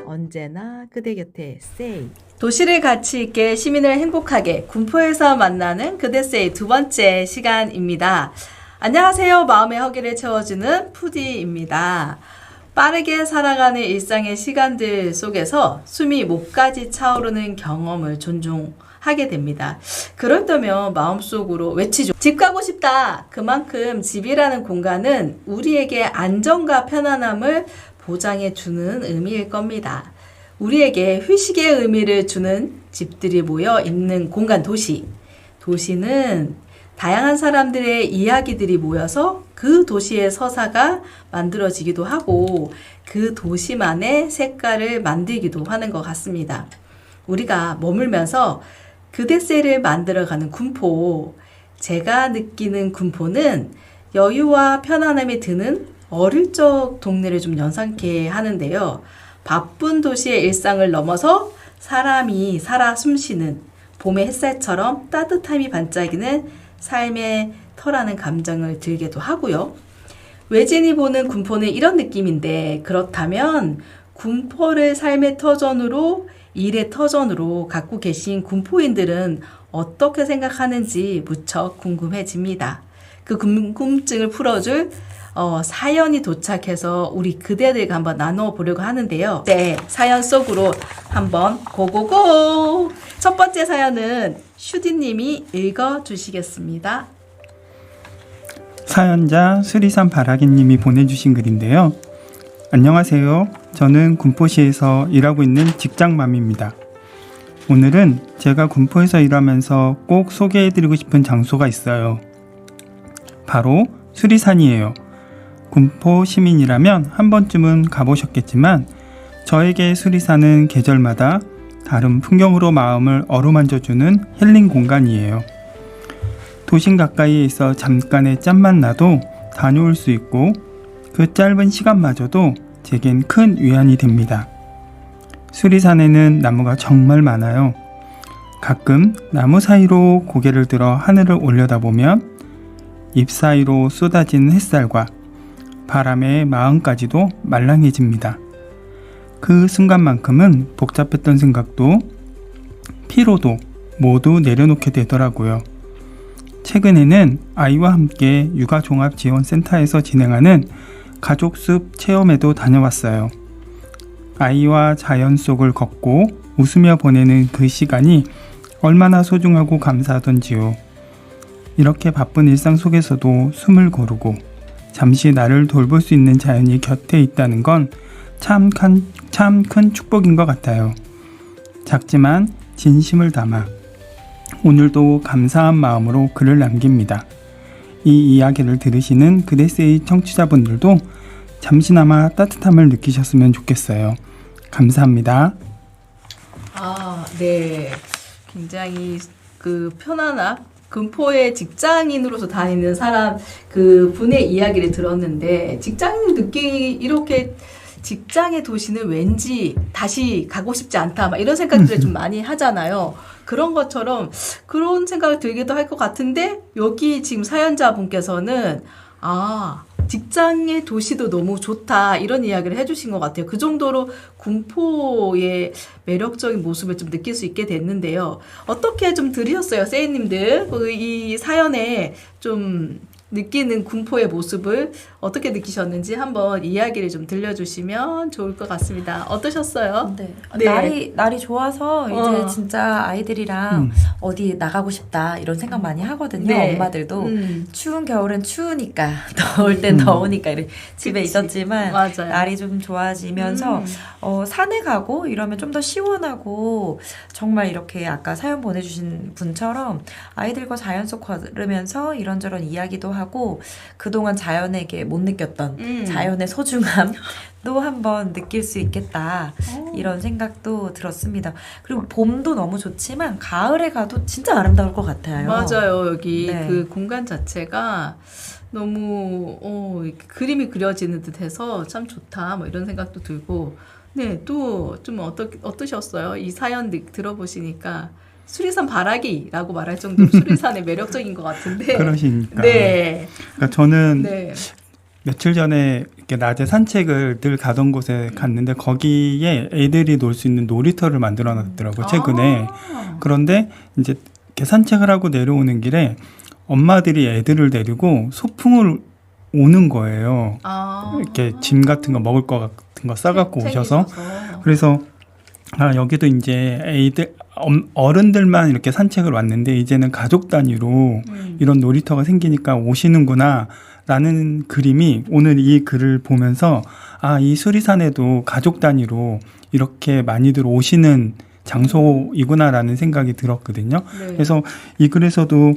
언제나 그대 곁에 세이. 도시를 가치 있게 시민을 행복하게 군포에서 만나는 그대 세이 두 번째 시간입니다. 안녕하세요. 마음의 허기를 채워주는 푸디입니다. 빠르게 살아가는 일상의 시간들 속에서 숨이 목까지 차오르는 경험을 존중하게 됩니다. 그럴 때면 마음속으로 외치죠. 집 가고 싶다. 그만큼 집이라는 공간은 우리에게 안정과 편안함을 보장해 주는 의미일 겁니다. 우리에게 휴식의 의미를 주는 집들이 모여 있는 공간 도시. 도시는 다양한 사람들의 이야기들이 모여서 그 도시의 서사가 만들어지기도 하고 그 도시만의 색깔을 만들기도 하는 것 같습니다. 우리가 머물면서 그대세를 만들어가는 군포. 제가 느끼는 군포는 여유와 편안함이 드는 어릴 적 동네를 좀 연상케 하는데요. 바쁜 도시의 일상을 넘어서 사람이 살아 숨쉬는 봄의 햇살처럼 따뜻함이 반짝이는 삶의 터라는 감정을 들게도 하고요. 외진이 보는 군포는 이런 느낌인데 그렇다면 군포를 삶의 터전으로 일의 터전으로 갖고 계신 군포인들은 어떻게 생각하는지 무척 궁금해집니다. 그 궁금증을 풀어줄 사연이 도착해서 우리 그대들과 한번 나눠보려고 하는데요. 네, 사연 속으로 한번 고고고! 첫 번째 사연은 슈디님이 읽어주시겠습니다. 사연자 수리산 바라기님이 보내주신 글인데요. 안녕하세요. 저는 군포시에서 일하고 있는 직장맘입니다. 오늘은 제가 군포에서 일하면서 꼭 소개해드리고 싶은 장소가 있어요. 바로 수리산이에요. 군포 시민이라면 한 번쯤은 가보셨겠지만 저에게 수리산은 계절마다 다른 풍경으로 마음을 어루만져주는 힐링 공간이에요. 도심 가까이에 있어 잠깐의 짬만 나도 다녀올 수 있고 그 짧은 시간마저도 제겐 큰 위안이 됩니다. 수리산에는 나무가 정말 많아요. 가끔 나무 사이로 고개를 들어 하늘을 올려다보면 잎 사이로 쏟아지는 햇살과 바람의 마음까지도 말랑해집니다. 그 순간만큼은 복잡했던 생각도 피로도 모두 내려놓게 되더라고요. 최근에는 아이와 함께 육아종합지원센터에서 진행하는 가족숲 체험에도 다녀왔어요. 아이와 자연 속을 걷고 웃으며 보내는 그 시간이 얼마나 소중하고 감사하던지요. 이렇게 바쁜 일상 속에서도 숨을 고르고 잠시 나를 돌볼 수 있는 자연이 곁에 있다는 건 참 큰 축복인 것 같아요. 작지만 진심을 담아 오늘도 감사한 마음으로 글을 남깁니다. 이 이야기를 들으시는 그대세이 청취자분들도 잠시나마 따뜻함을 느끼셨으면 좋겠어요. 감사합니다. 네. 굉장히 그 편안함, 군포의 직장인으로서 다니는 사람 그 분의 이야기를 들었는데 직장인을 이렇게 직장의 도시는 왠지 다시 가고 싶지 않다 막 이런 생각들을 좀 많이 하잖아요. 그런 것처럼 그런 생각을 들기도 할 것 같은데 여기 지금 사연자분께서는 직장의 도시도 너무 좋다 이런 이야기를 해주신 것 같아요. 그 정도로 군포의 매력적인 모습을 좀 느낄 수 있게 됐는데요. 어떻게 좀 들으셨어요, 세이님들? 이 사연에 좀 느끼는 군포의 모습을 어떻게 느끼셨는지 한번 이야기를 좀 들려주시면 좋을 것 같습니다. 어떠셨어요? 네. 날이 좋아서 이제 진짜 아이들이랑 어디 나가고 싶다 이런 생각 많이 하거든요. 네. 엄마들도 추운 겨울엔 추우니까 더울 땐 더우니까 이렇게 집에 있었지만 맞아요. 날이 좀 좋아지면서 산에 가고 이러면 좀 더 시원하고 정말 이렇게 아까 사연 보내주신 분처럼 아이들과 자연 속 걸으면서 이런저런 이야기도 하고 그동안 자연에게 못 느꼈던 자연의 소중함도 한번 느낄 수 있겠다 이런 생각도 들었습니다. 그리고 봄도 너무 좋지만 가을에 가도 진짜 아름다울 것 같아요. 맞아요. 여기 네. 그 공간 자체가 너무 그림이 그려지는 듯해서 참 좋다 뭐 이런 생각도 들고 네, 또 좀 어떠셨어요? 이 사연 들어보시니까 수리산 바라기라고 말할 정도로 수리산의 매력적인 것 같은데. 그러시니까. 네. 그러니까 저는 네. 며칠 전에 이렇게 낮에 산책을 늘 가던 곳에 갔는데 거기에 애들이 놀 수 있는 놀이터를 만들어 놨더라고요, 최근에. 아. 그런데 이제 이렇게 산책을 하고 내려오는 길에 엄마들이 애들을 데리고 소풍을 오는 거예요. 아. 이렇게 짐 같은 거 먹을 거 같은 거 싸갖고 오셔서. 챙기셔서. 그래서 여기도 이제 어른들만 이렇게 산책을 왔는데 이제는 가족 단위로 이런 놀이터가 생기니까 오시는구나 라는 그림이 오늘 이 글을 보면서 이 수리산에도 가족 단위로 이렇게 많이들 오시는 장소이구나라는 생각이 들었거든요. 네. 그래서 이 글에서도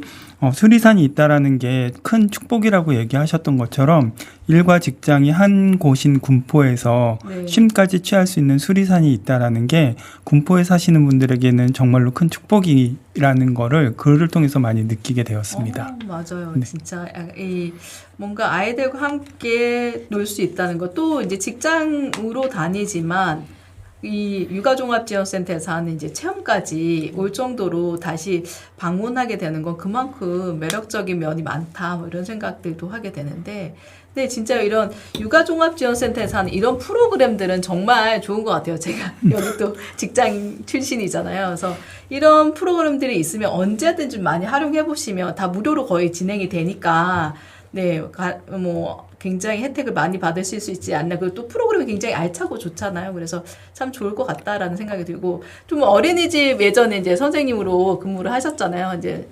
수리산이 있다라는 게 큰 축복이라고 얘기하셨던 것처럼 일과 직장이 한 곳인 군포에서 네. 쉼까지 취할 수 있는 수리산이 있다라는 게 군포에 사시는 분들에게는 정말로 큰 축복이라는 거를 글을 통해서 많이 느끼게 되었습니다. 맞아요. 네. 진짜 이 뭔가 아이들과 함께 놀 수 있다는 것, 또 이제 직장으로 다니지만 이 육아종합지원센터에서 하는 이제 체험까지 올 정도로 다시 방문하게 되는 건 그만큼 매력적인 면이 많다, 뭐 이런 생각들도 하게 되는데, 근데 진짜 이런 육아종합지원센터에서 하는 이런 프로그램들은 정말 좋은 것 같아요. 제가 여기 또 직장 출신이잖아요. 그래서 이런 프로그램들이 있으면 언제든 좀 많이 활용해 보시면 다 무료로 거의 진행이 되니까, 네, 뭐 굉장히 혜택을 많이 받으실 수 있지 않나. 그리고 또 프로그램이 굉장히 알차고 좋잖아요. 그래서 참 좋을 것 같다라는 생각이 들고, 좀 어린이집 예전에 이제 선생님으로 근무를 하셨잖아요. 이제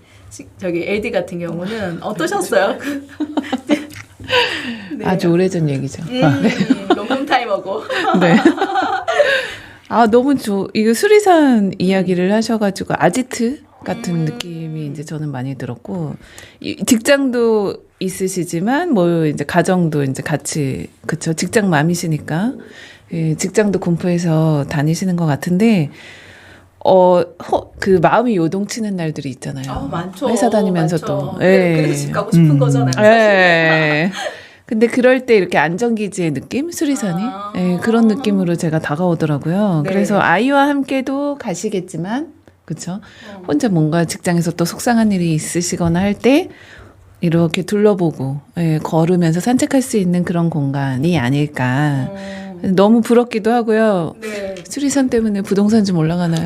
저기 LD 같은 경우는 어떠셨어요? 네. 아주 오래전 얘기죠. 명품 타이머고. 네. 너무 이거 수리산 이야기를 하셔가지고 아지트 같은 느낌이 이제 저는 많이 들었고, 직장도 있으시지만 뭐 이제 가정도 이제 같이, 그쵸, 직장 맘이시니까 직장도 군포에서 다니시는 것 같은데, 그 마음이 요동치는 날들이 있잖아요. 많죠. 회사 다니면서 많죠. 또. 그래서 집 가고 싶은 거잖아요. 사실. 예. 근데 그럴 때 이렇게 안정기지의 느낌? 수리산이? 예, 그런 느낌으로 제가 다가오더라고요. 네. 그래서 아이와 함께도 가시겠지만, 그쵸? 혼자 뭔가 직장에서 또 속상한 일이 있으시거나 할 때, 이렇게 둘러보고, 걸으면서 산책할 수 있는 그런 공간이 아닐까. 너무 부럽기도 하고요. 네. 수리산 때문에 부동산 좀 올라가나요?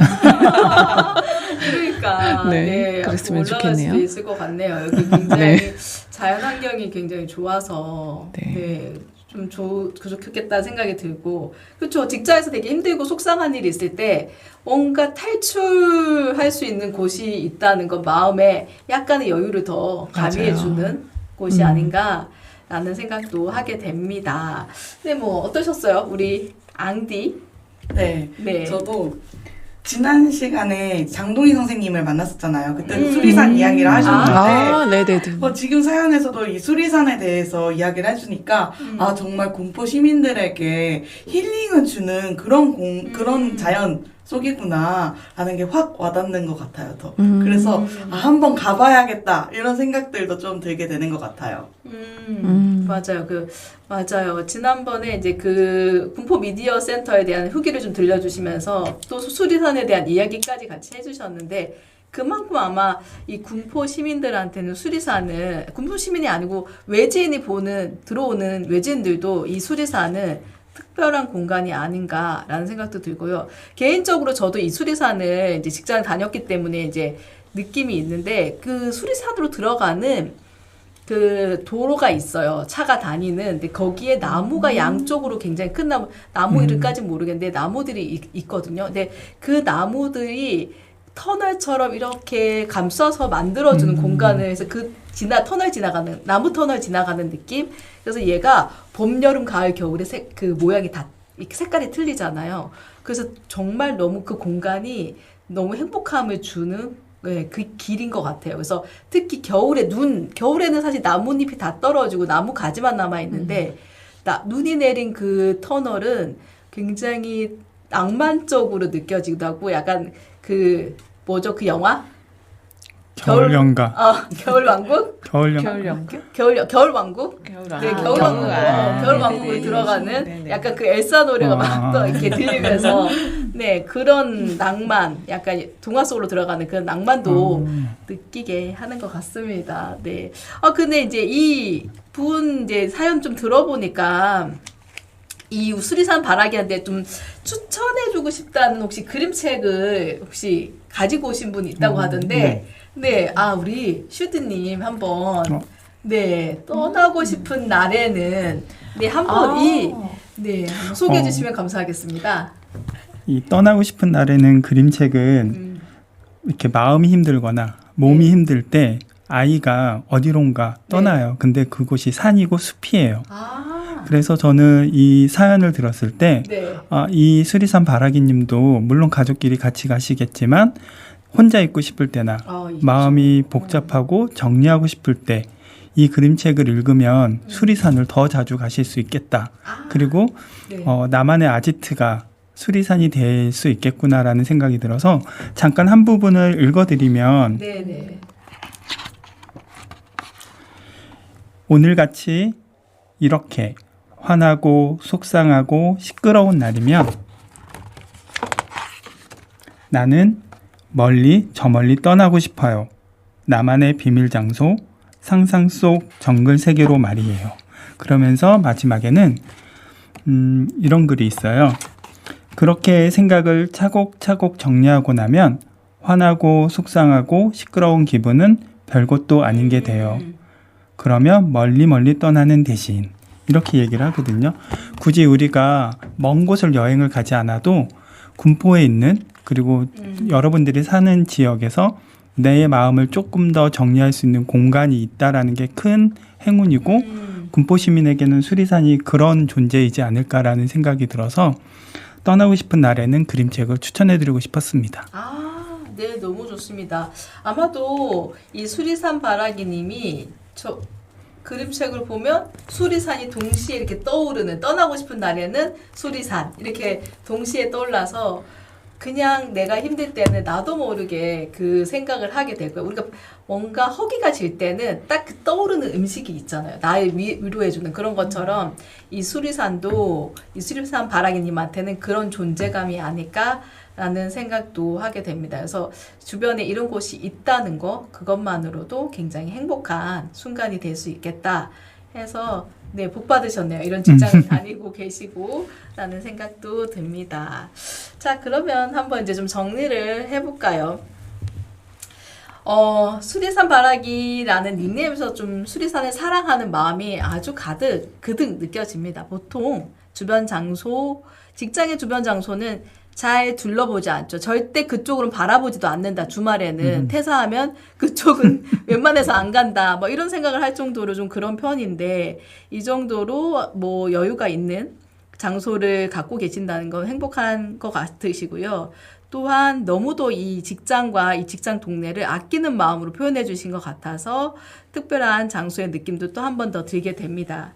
그러니까 네, 그랬으면 올라갈 좋겠네요. 수도 있을 것 같네요. 여기 굉장히 네. 자연 환경이 굉장히 좋아서 네. 좀 좋겠다는 생각이 들고, 그렇죠. 직장에서 되게 힘들고 속상한 일이 있을 때 뭔가 탈출할 수 있는 곳이 있다는 건 마음에 약간의 여유를 더 가미해주는 곳이 아닌가라는 생각도 하게 됩니다. 근데 뭐 어떠셨어요, 우리 앙디? 네. 네. 저도 지난 시간에 장동희 선생님을 만났었잖아요. 그때는 수리산 이야기를 하셨는데 네네네. 지금 사연에서도 이 수리산에 대해서 이야기를 해주니까 정말 군포 시민들에게 힐링을 주는 그런 자연 속이구나 라는 게 확 와닿는 것 같아요. 더. 그래서 한번 가봐야겠다 이런 생각들도 좀 들게 되는 것 같아요. 맞아요. 맞아요. 지난번에 이제 그 군포 미디어 센터에 대한 후기를 좀 들려주시면서 또 수리산에 대한 이야기까지 같이 해주셨는데, 그만큼 아마 이 군포 시민들한테는 수리산은, 군포 시민이 아니고 외지인이 들어오는 외지인들도 이 수리산은 특별한 공간이 아닌가라는 생각도 들고요. 개인적으로 저도 이 수리산을 이제 직장 다녔기 때문에 이제 느낌이 있는데, 그 수리산으로 들어가는 그 도로가 있어요. 차가 다니는. 근데 거기에 나무가 양쪽으로 굉장히 큰 나무 이름까지는 모르겠는데 나무들이 있거든요. 근데 그 나무들이 터널처럼 이렇게 감싸서 만들어주는 공간을 해서 나무 터널 지나가는 느낌? 그래서 얘가 봄, 여름, 가을, 겨울에 그 모양이 다 색깔이 틀리잖아요. 그래서 정말 너무 그 공간이 너무 행복함을 주는 그 길인 것 같아요. 그래서 특히 겨울에는 사실 나뭇잎이 다 떨어지고 나무 가지만 남아있는데, 눈이 내린 그 터널은 굉장히 낭만적으로 느껴지기도 하고, 약간 그 영화? 겨울연가. 겨울왕국? 겨울연가. 겨울연극? 겨울왕국? 겨울 네, 겨울왕국. 겨울왕국을 들어가는 약간 그 엘사 노래가 막 또 이렇게 들리면서 네, 그런 낭만, 약간 동화 속으로 들어가는 그런 낭만도 느끼게 하는 것 같습니다. 네. 근데 이제 이 분 이제 사연 좀 들어보니까 이 수리산 바라기한테 좀 추천해주고 싶다는 혹시 그림책을 혹시 가지고 오신 분이 있다고 하던데, 네, 우리 슈드님 한번, 네, 떠나고 싶은 날에는, 네, 한번 한번 소개해 주시면 감사하겠습니다. 이 떠나고 싶은 날에는 그림책은 이렇게 마음이 힘들거나 몸이 힘들 때 아이가 어디론가 떠나요. 근데 그곳이 산이고 숲이에요. 그래서 저는 이 사연을 들었을 때, 네. 이 수리산 바라기님도 물론 가족끼리 같이 가시겠지만 혼자 있고 싶을 때나 마음이 복잡하고 정리하고 싶을 때 이 그림책을 읽으면 수리산을 더 자주 가실 수 있겠다. 그리고 네. 나만의 아지트가 수리산이 될 수 있겠구나라는 생각이 들어서 잠깐 한 부분을 읽어드리면 네네. 오늘같이 이렇게 화나고 속상하고 시끄러운 날이면 나는 저 멀리 떠나고 싶어요. 나만의 비밀 장소, 상상 속 정글 세계로 말이에요. 그러면서 마지막에는 이런 글이 있어요. 그렇게 생각을 차곡차곡 정리하고 나면 화나고 속상하고 시끄러운 기분은 별것도 아닌 게 돼요. 그러면 멀리 떠나는 대신 이렇게 얘기를 하거든요. 굳이 우리가 먼 곳을 여행을 가지 않아도 군포에 있는 그리고 여러분들이 사는 지역에서 내 마음을 조금 더 정리할 수 있는 공간이 있다라는 게 큰 행운이고 군포 시민에게는 수리산이 그런 존재이지 않을까라는 생각이 들어서 떠나고 싶은 날에는 그림책을 추천해드리고 싶었습니다. 네, 너무 좋습니다. 아마도 이 수리산 바라기님이 저 그림책을 보면 수리산이 동시에 이렇게 떠나고 싶은 날에는 수리산 이렇게 동시에 떠올라서 그냥 내가 힘들 때는 나도 모르게 그 생각을 하게 될 거예요. 우리가 뭔가 허기가 질 때는 딱 그 떠오르는 음식이 있잖아요. 나의 위로해주는 그런 것처럼 이 수리산 바라기님한테는 그런 존재감이 아닐까라는 생각도 하게 됩니다. 그래서 주변에 이런 곳이 있다는 거 그것만으로도 굉장히 행복한 순간이 될 수 있겠다 해서 네, 복 받으셨네요. 이런 직장을 다니고 계시고 라는 생각도 듭니다. 자, 그러면 한번 이제 좀 정리를 해볼까요? 수리산 바라기라는 닉네임에서 좀 수리산을 사랑하는 마음이 아주 그득 느껴집니다. 보통 주변 장소, 직장의 주변 장소는 잘 둘러보지 않죠. 절대 그쪽으로는 바라보지도 않는다. 주말에는 퇴사하면 그쪽은 웬만해서 안 간다. 뭐 이런 생각을 할 정도로 좀 그런 편인데 이 정도로 뭐 여유가 있는 장소를 갖고 계신다는 건 행복한 것 같으시고요. 또한 너무도 이 직장과 이 직장 동네를 아끼는 마음으로 표현해 주신 것 같아서 특별한 장소의 느낌도 또 한 번 더 들게 됩니다.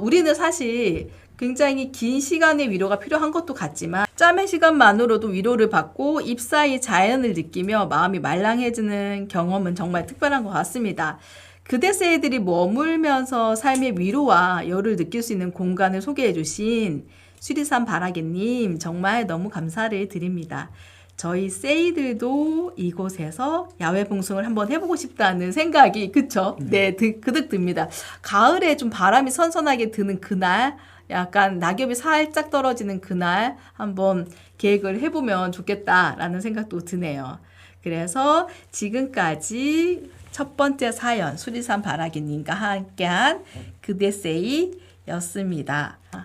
우리는 사실 굉장히 긴 시간의 위로가 필요한 것도 같지만 짬의 시간만으로도 위로를 받고 잎사이 자연을 느끼며 마음이 말랑해지는 경험은 정말 특별한 것 같습니다. 그대 세이들이 머물면서 삶의 위로와 여를 느낄 수 있는 공간을 소개해 주신 수리산 바라기님 정말 너무 감사를 드립니다. 저희 세이들도 이곳에서 야외 봉숭을 한번 해보고 싶다는 생각이 그쵸? 네, 그득 듭니다. 가을에 좀 바람이 선선하게 드는 그날 약간 낙엽이 살짝 떨어지는 그날 한번 계획을 해보면 좋겠다라는 생각도 드네요. 그래서 지금까지 첫 번째 사연 수리산 바라기님과 함께한 그대세이였습니다.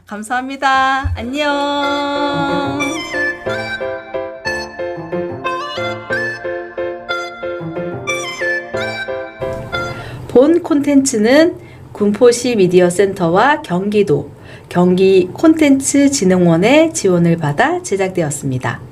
감사합니다. 안녕. 본 콘텐츠는 군포시 미디어센터와 경기 콘텐츠진흥원의 지원을 받아 제작되었습니다.